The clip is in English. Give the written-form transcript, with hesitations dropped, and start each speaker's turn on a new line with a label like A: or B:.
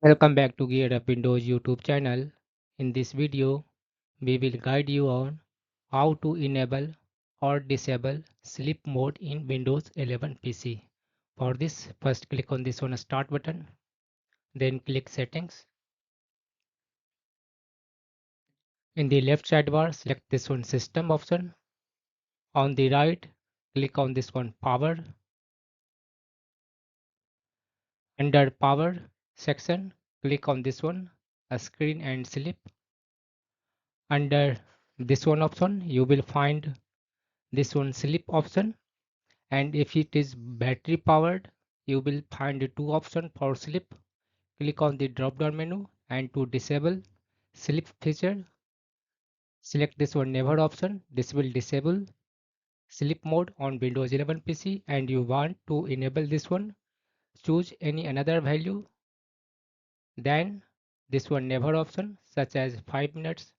A: Welcome back to Gear Up Windows YouTube channel. In this video, we will guide you on how to enable or disable sleep mode in Windows 11 PC. For this, first click on this one start button, then click settings. In the left sidebar, select this one system option. On the right, click on this one power. Under power section, click on this one screen and sleep. Under this one option, you will find this one sleep option, and if it is battery powered you will find two options for sleep. Click on the drop down menu and to disable sleep feature select this one never option. This will disable sleep mode on Windows 11 PC, and you want to enable this one, choose any another value than this one never option such as 5 minutes,